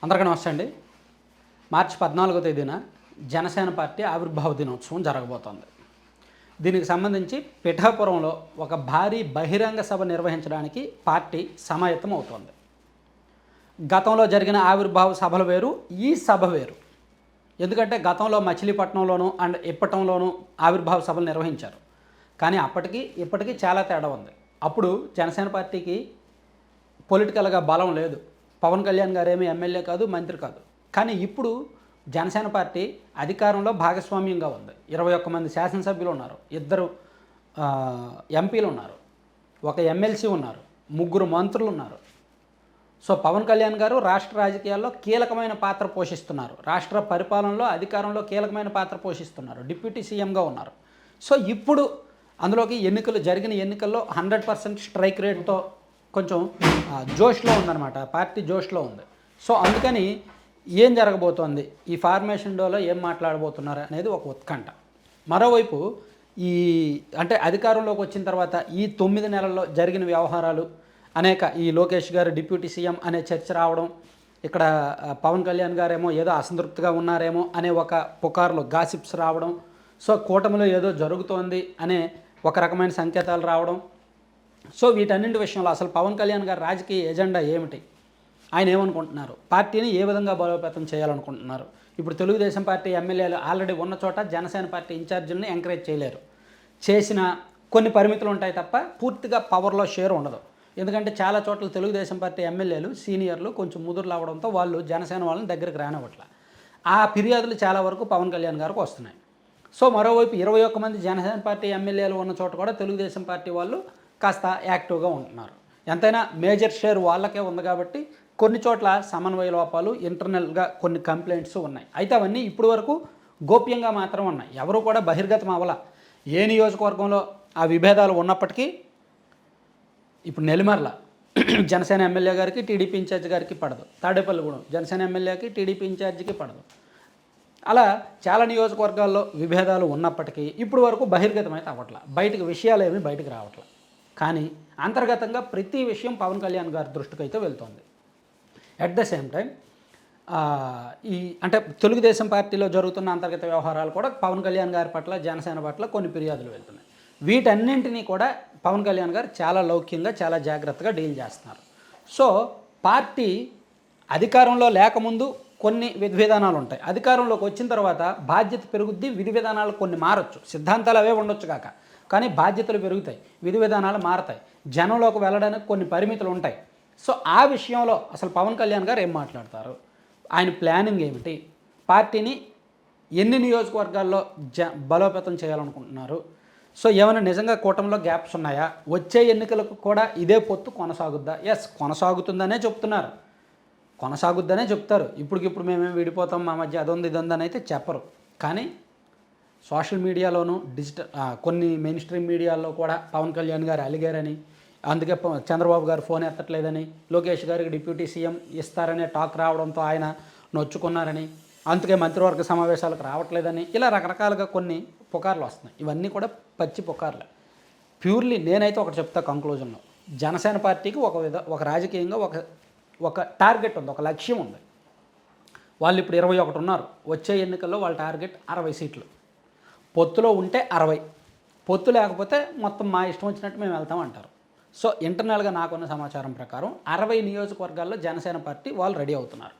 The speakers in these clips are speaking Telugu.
అందరికీ నమస్తే అండి. మార్చి 14వ తేదీన జనసేన పార్టీ ఆవిర్భావ దినోత్సవం జరగబోతోంది. దీనికి సంబంధించి పిఠాపురంలో ఒక భారీ బహిరంగ సభ నిర్వహించడానికి పార్టీ సమాయత్తం అవుతోంది. గతంలో జరిగిన ఆవిర్భావ సభలు వేరు, ఈ సభ వేరు. ఎందుకంటే గతంలో మచిలీపట్నంలోనూ అండ్ ఇప్పటంలోనూ ఆవిర్భావ సభలు నిర్వహించారు. కానీ ఇప్పటికీ చాలా తేడా ఉంది. అప్పుడు జనసేన పార్టీకి పొలిటికల్గా బలం లేదు. పవన్ కళ్యాణ్ గారేమీ ఎమ్మెల్యే కాదు, మంత్రి కాదు. కానీ ఇప్పుడు జనసేన పార్టీ అధికారంలో భాగస్వామ్యంగా ఉంది. 21 మంది శాసనసభ్యులు ఉన్నారు, 2 ఎంపీలు ఉన్నారు, 1 ఎమ్మెల్సీ ఉన్నారు, 3 మంత్రులు ఉన్నారు. సో పవన్ కళ్యాణ్ గారు రాష్ట్ర రాజకీయాల్లో కీలకమైన పాత్ర పోషిస్తున్నారు. రాష్ట్ర పరిపాలనలో అధికారంలో కీలకమైన పాత్ర పోషిస్తున్నారు. డిప్యూటీ సీఎంగా ఉన్నారు. సో ఇప్పుడు అందులోకి జరిగిన ఎన్నికల్లో 100% స్ట్రైక్ రేట్తో కొంచెం జోష్లో ఉందన్నమాట. పార్టీ జోష్లో ఉంది. సో అందుకని ఏం జరగబోతోంది, ఈ ఫార్మేషన్ డోలో ఏం మాట్లాడబోతున్నారు అనేది ఒక ఉత్కంఠ. మరోవైపు అంటే అధికారంలోకి వచ్చిన తర్వాత ఈ 9 నెలల్లో జరిగిన వ్యవహారాలు అనేక, ఈ లోకేష్ గారు డిప్యూటీ సీఎం అనే చర్చ రావడం, ఇక్కడ పవన్ కళ్యాణ్ గారేమో ఏదో అసంతృప్తిగా ఉన్నారేమో అనే ఒక పుకార్లు, గాసిప్స్ రావడం, సో కూటమిలో ఏదో జరుగుతోంది అనే ఒక రకమైన సంకేతాలు రావడం. సో వీటన్నింటి విషయంలో అసలు పవన్ కళ్యాణ్ గారి రాజకీయ ఎజెండా ఏమిటి, ఆయన ఏమనుకుంటున్నారు, పార్టీని ఏ విధంగా బలోపేతం చేయాలనుకుంటున్నారు. ఇప్పుడు తెలుగుదేశం పార్టీ ఎమ్మెల్యేలు ఆల్రెడీ ఉన్న చోట జనసేన పార్టీ ఇన్ఛార్జీలని ఎంకరేజ్ చేయలేరు. చేసిన కొన్ని పరిమితులు ఉంటాయి తప్ప పూర్తిగా పవర్లో షేర్ ఉండదు. ఎందుకంటే చాలా చోట్ల తెలుగుదేశం పార్టీ ఎమ్మెల్యేలు సీనియర్లు కొంచెం ముదురులు అవడంతో వాళ్ళు జనసేన వాళ్ళని దగ్గరికి రానివ్వట్ల. ఆ ఫిర్యాదులు చాలా వరకు పవన్ కళ్యాణ్ గారికి వస్తున్నాయి. సో మరోవైపు 21 మంది జనసేన పార్టీ ఎమ్మెల్యేలు ఉన్న చోట కూడా తెలుగుదేశం పార్టీ వాళ్ళు కాస్త యాక్టివ్గా ఉంటున్నారు. ఎంతైనా మేజర్ షేర్ వాళ్ళకే ఉంది కాబట్టి కొన్ని చోట్ల సమన్వయ లోపాలు, ఇంటర్నల్గా కొన్ని కంప్లైంట్స్ ఉన్నాయి. అయితే అవన్నీ ఇప్పటి వరకు గోప్యంగా మాత్రం ఉన్నాయి. ఎవరు కూడా బహిర్గతం అవ్వాల. ఏ నియోజకవర్గంలో ఆ విభేదాలు ఉన్నప్పటికీ ఇప్పుడు నెల్లిమర్ల జనసేన ఎమ్మెల్యే గారికి టీడీపీ ఇన్ఛార్జ్ గారికి పడదు, తాడేపల్లిగూడెం జనసేన ఎమ్మెల్యేకి టీడీపీ ఇన్ఛార్జికి పడదు. అలా చాలా నియోజకవర్గాల్లో విభేదాలు ఉన్నప్పటికీ ఇప్పుడు వరకు బహిర్గతం అయితే అవ్వట్ల, విషయాలు ఏమీ బయటకు రావట్ల. కానీ అంతర్గతంగా ప్రతి విషయం పవన్ కళ్యాణ్ గారి దృష్టికి అయితే వెళ్తుంది. అట్ ద సేమ్ టైం అంటే తెలుగుదేశం పార్టీలో జరుగుతున్న అంతర్గత వ్యవహారాలు కూడా పవన్ కళ్యాణ్ గారి పట్ల, జనసేన పట్ల కొన్ని ఫిర్యాదులు వెళ్తున్నాయి. వీటన్నింటినీ కూడా పవన్ కళ్యాణ్ గారు చాలా లౌక్యంగా, చాలా జాగ్రత్తగా డీల్ చేస్తున్నారు. సో పార్టీ అధికారంలో లేకముందు కొన్ని విధి విధానాలు ఉంటాయి. అధికారంలోకి వచ్చిన తర్వాత బాధ్యత పెరుగుద్ది, విధి విధానాలు కొన్ని మారచ్చు. సిద్ధాంతాలు అవే ఉండొచ్చు కాక, కానీ బాధ్యతలు పెరుగుతాయి, విధి విధానాలు మారతాయి, జనంలోకి వెళ్ళడానికి కొన్ని పరిమితులు ఉంటాయి. సో ఆ విషయంలో అసలు పవన్ కళ్యాణ్ గారు ఏం మాట్లాడతారు, ఆయన ప్లానింగ్ ఏమిటి, పార్టీని ఎన్ని నియోజకవర్గాల్లో బలోపేతం చేయాలనుకుంటున్నారు, సో ఏమైనా నిజంగా కూటమిలో గ్యాప్స్ ఉన్నాయా, వచ్చే ఎన్నికలకు కూడా ఇదే పొత్తు కొనసాగుద్దా? ఎస్, కొనసాగుతుందనే చెప్తున్నారు, కొనసాగుద్దనే చెప్తారు. ఇప్పటికిప్పుడు మేమేం విడిపోతాం, మా మధ్య అదొంది ఇదొందని అయితే చెప్పరు. కానీ సోషల్ మీడియాలోనూ కొన్ని మెయిన్ స్ట్రీమ్ మీడియాల్లో కూడా పవన్ కళ్యాణ్ గారు అలిగారని, అందుకే చంద్రబాబు గారు ఫోన్ ఎత్తట్లేదని, లోకేష్ గారికి డిప్యూటీ సీఎం ఇస్తారనే టాక్ రావడంతో ఆయన నొచ్చుకున్నారని, అందుకే మంత్రివర్గ సమావేశాలకు రావట్లేదని, ఇలా రకరకాలుగా కొన్ని పుకార్లు వస్తున్నాయి. ఇవన్నీ కూడా పచ్చి పుకార్లే. ప్యూర్లీ నేనైతే ఒకటి చెప్తా కంక్లూజన్లో, జనసేన పార్టీకి ఒక రాజకీయంగా ఒక టార్గెట్ ఉంది, ఒక లక్ష్యం ఉంది. వాళ్ళు ఇప్పుడు 21 ఉన్నారు. వచ్చే ఎన్నికల్లో వాళ్ళ టార్గెట్ 60 సీట్లు. పొత్తులో ఉంటే 60, పొత్తు లేకపోతే మొత్తం మా ఇష్టం వచ్చినట్టు మేము వెళ్తాం అంటారు. సో ఇంటర్నల్గా నాకున్న సమాచారం ప్రకారం 60 నియోజకవర్గాల్లో జనసేన పార్టీ వాళ్ళు రెడీ అవుతున్నారు.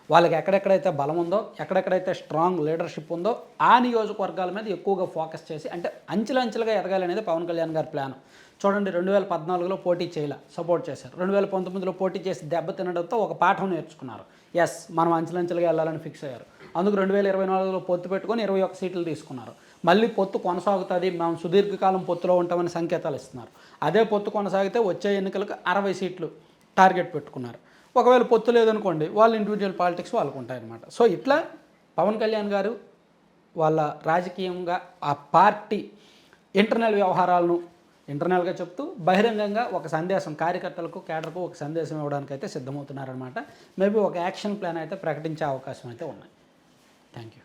వాళ్ళకి ఎక్కడెక్కడైతే బలం ఉందో, ఎక్కడెక్కడైతే స్ట్రాంగ్ లీడర్షిప్ ఉందో ఆ నియోజకవర్గాల మీద ఎక్కువగా ఫోకస్ చేసి, అంటే అంచెలంచెలుగా ఎదగాలి అనేది పవన్ కళ్యాణ్ గారి ప్లాన్. చూడండి, 2014లో పోటీ చేయాల, సపోర్ట్ చేశారు. 2019లో పోటీ చేసి దెబ్బ తినడంతో ఒక పాఠం నేర్చుకున్నారు. ఎస్, మనం అంచెలంచెలుగా వెళ్ళాలని ఫిక్స్ అయ్యారు. అందుకు 2024లో పొత్తు పెట్టుకొని 21 సీట్లు తీసుకున్నారు. మళ్ళీ పొత్తు కొనసాగుతుంది, మేము సుదీర్ఘకాలం పొత్తులో ఉంటామని సంకేతాలు ఇస్తున్నారు. అదే పొత్తు కొనసాగితే వచ్చే ఎన్నికలకు 60 సీట్లు టార్గెట్ పెట్టుకున్నారు. ఒకవేళ పొత్తు లేదనుకోండి, వాళ్ళ ఇండివిజువల్ పాలిటిక్స్ వాళ్ళకు ఉంటాయన్నమాట. సో ఇట్లా పవన్ కళ్యాణ్ గారు వాళ్ళ రాజకీయంగా ఆ పార్టీ ఇంటర్నల్ వ్యవహారాలను ఇంటర్నల్గా చెప్తూ బహిరంగంగా ఒక సందేశం కార్యకర్తలకు, కేడర్కు ఒక సందేశం ఇవ్వడానికి అయితే సిద్ధమవుతున్నారనమాట. మేబీ ఒక యాక్షన్ ప్లాన్ అయితే ప్రకటించే అవకాశం అయితే ఉన్నాయి. Thank you.